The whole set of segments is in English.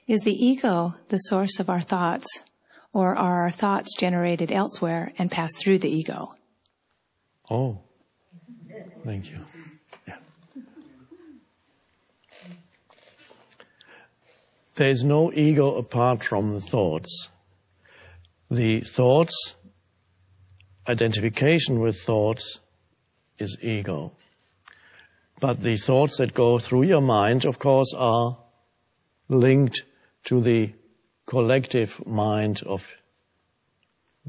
Is the ego the source of our thoughts, or are our thoughts generated elsewhere and pass through the ego? Oh, thank you. Yeah. There is no ego apart from the thoughts. The thoughts, identification with thoughts, is ego. But the thoughts that go through your mind, of course, are linked to the collective mind of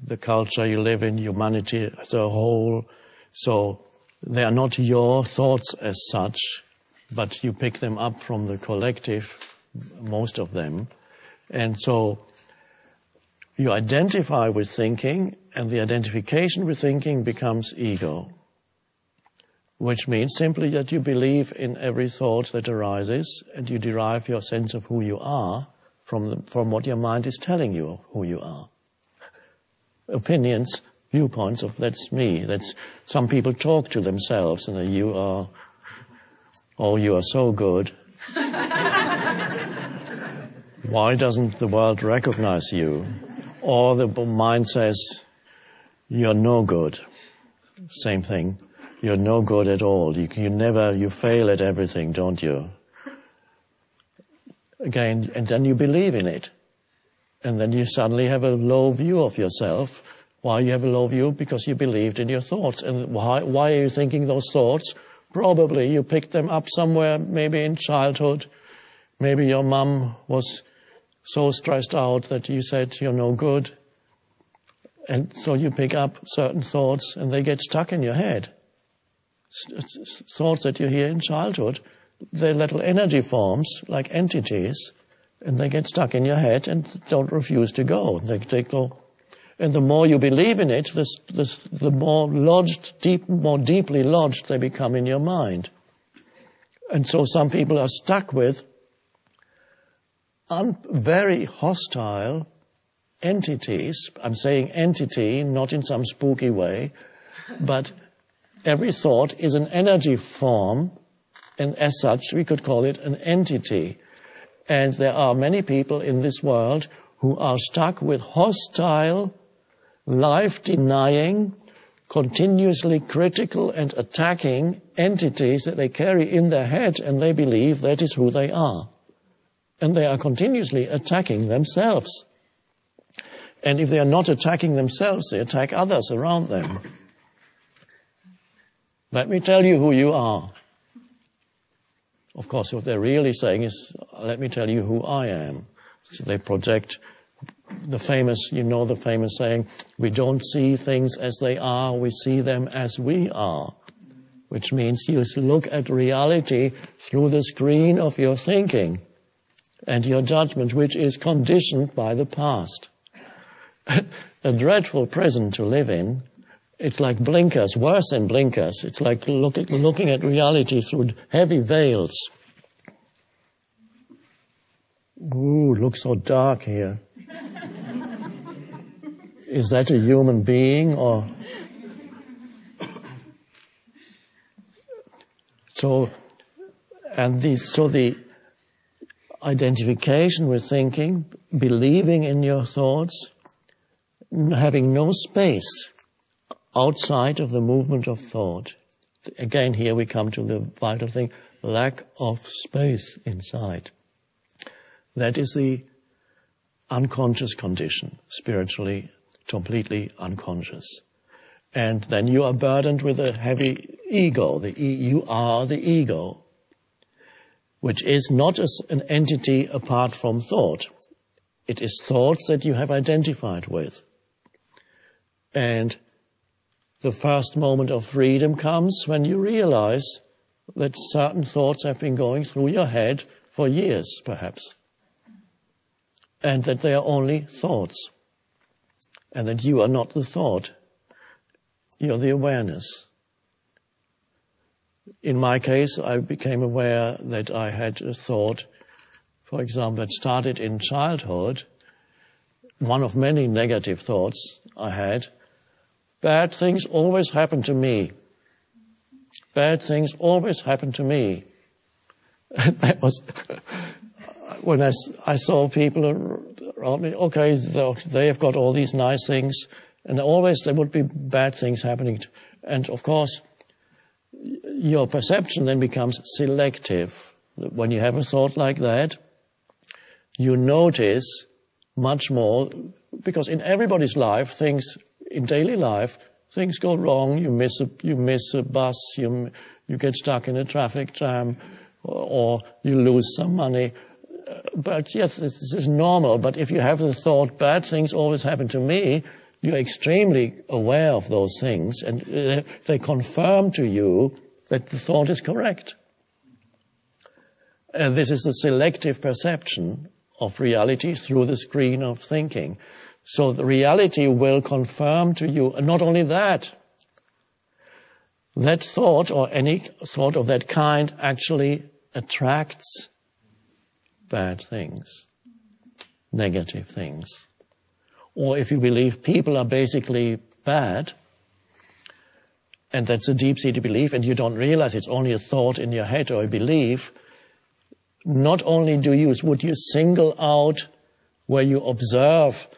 the culture you live in, humanity as a whole. So they are not your thoughts as such, but you pick them up from the collective, most of them. And so you identify with thinking, and the identification with thinking becomes ego, which means simply that you believe in every thought that arises, and you derive your sense of who you are from what your mind is telling you of who you are. Opinions, viewpoints of that's me. That's some people talk to themselves and you are so good. Why doesn't the world recognize you? Or the mind says, you're no good. Same thing. You're no good at all. You fail at everything, don't you? Again, and then you believe in it. And then you suddenly have a low view of yourself. Why you have a low view? Because you believed in your thoughts. And why are you thinking those thoughts? Probably you picked them up somewhere, maybe in childhood. Maybe your mum was so stressed out that you said you're no good. And so you pick up certain thoughts and they get stuck in your head. Thoughts that you hear in childhood, they're little energy forms, like entities, and they get stuck in your head and don't refuse to go. They go. And the more you believe in it, the more more deeply lodged they become in your mind. And so some people are stuck with very hostile entities. I'm saying entity, not in some spooky way, but every thought is an energy form, and as such we could call it an entity. And there are many people in this world who are stuck with hostile, life-denying, continuously critical and attacking entities that they carry in their head, and they believe that is who they are. And they are continuously attacking themselves. And if they are not attacking themselves, they attack others around them. Let me tell you who you are. Of course, what they're really saying is, let me tell you who I am. So they project the famous saying, we don't see things as they are, we see them as we are. Which means you look at reality through the screen of your thinking and your judgment, which is conditioned by the past. A dreadful prison to live in. It's like blinkers, worse than blinkers. It's like looking at reality through heavy veils. Ooh, it looks so dark here. Is that a human being or? So the identification with thinking, believing in your thoughts, having no space outside of the movement of thought. Again, here we come to the vital thing, lack of space inside. That is the unconscious condition, spiritually, completely unconscious. And then you are burdened with a heavy ego. You are the ego, which is not an entity apart from thought. It is thoughts that you have identified with. And the first moment of freedom comes when you realize that certain thoughts have been going through your head for years, perhaps. And that they are only thoughts. And that you are not the thought. You're the awareness. In my case, I became aware that I had a thought, for example, that started in childhood. One of many negative thoughts I had. Bad things always happen to me. Bad things always happen to me. And that was, when I saw people around me, okay, they have got all these nice things, and always there would be bad things happening. And of course, your perception then becomes selective. When you have a thought like that, you notice much more, because in everybody's life, in daily life, things go wrong. You miss a bus, you get stuck in a traffic jam, or you lose some money. But yes, this is normal. But if you have the thought, bad things always happen to me, you're extremely aware of those things, and they confirm to you that the thought is correct. This is the selective perception of reality through the screen of thinking. So the reality will confirm to you, and not only that, that thought or any thought of that kind actually attracts bad things, negative things. Or if you believe people are basically bad, and that's a deep-seated belief, and you don't realize it's only a thought in your head or a belief, not only would you single out where you observe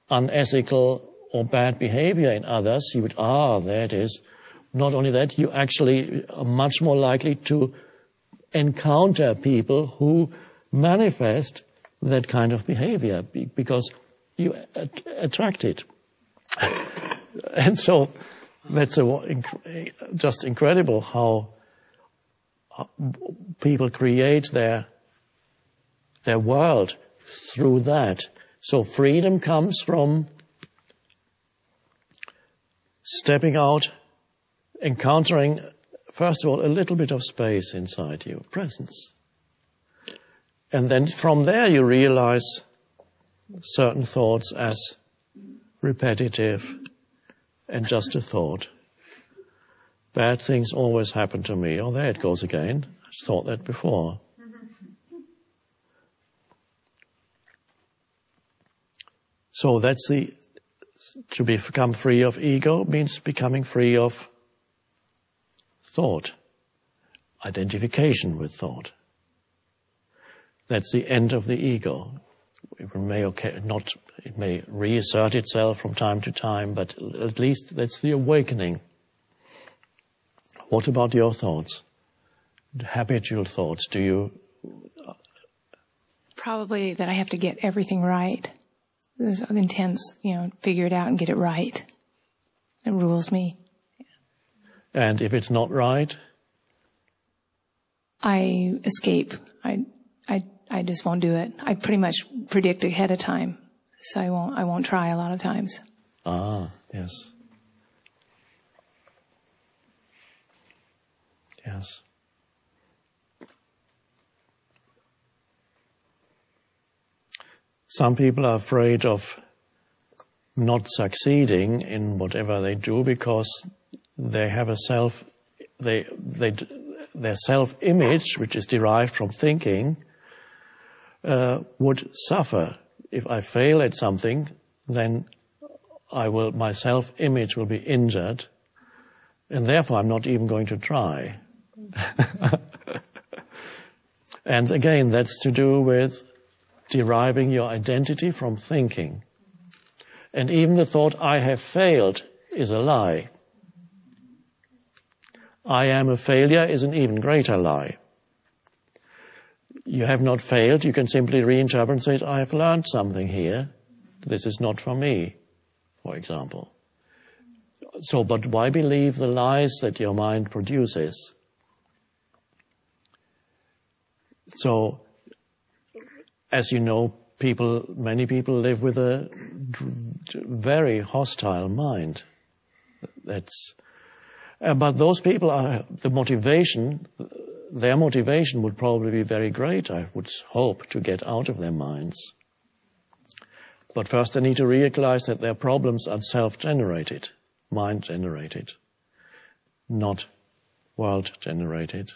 unethical or bad behavior in others, you would, there it is. Not only that, you actually are much more likely to encounter people who manifest that kind of behavior because you attract it. And so that's just incredible how people create their world through that. So freedom comes from stepping out, encountering, first of all, a little bit of space inside you, presence. And then from there you realize certain thoughts as repetitive and just a thought. Bad things always happen to me. Oh, there it goes again. I thought that before. So that's to become free of ego means becoming free of thought, identification with thought. That's the end of the ego. It may reassert itself from time to time, but at least that's the awakening. What about your thoughts? Habitual thoughts, do you? Probably that I have to get everything right. There's an intense, figure it out and get it right. It rules me. And if it's not right? I escape. I just won't do it. I pretty much predict ahead of time. So I won't try a lot of times. Yes. Yes. Some people are afraid of not succeeding in whatever they do because they have their self-image, which is derived from thinking, would suffer. If I fail at something, then my self-image will be injured, and therefore I'm not even going to try. And again, that's to do with deriving your identity from thinking. And even the thought, I have failed, is a lie. I am a failure is an even greater lie. You have not failed, you can simply reinterpret and say, I have learned something here. This is not for me, for example. So, but why believe the lies that your mind produces? So, as you know, many people live with a very hostile mind. But those people their motivation would probably be very great, I would hope, to get out of their minds. But first they need to realize that their problems are self-generated, mind-generated, not world-generated.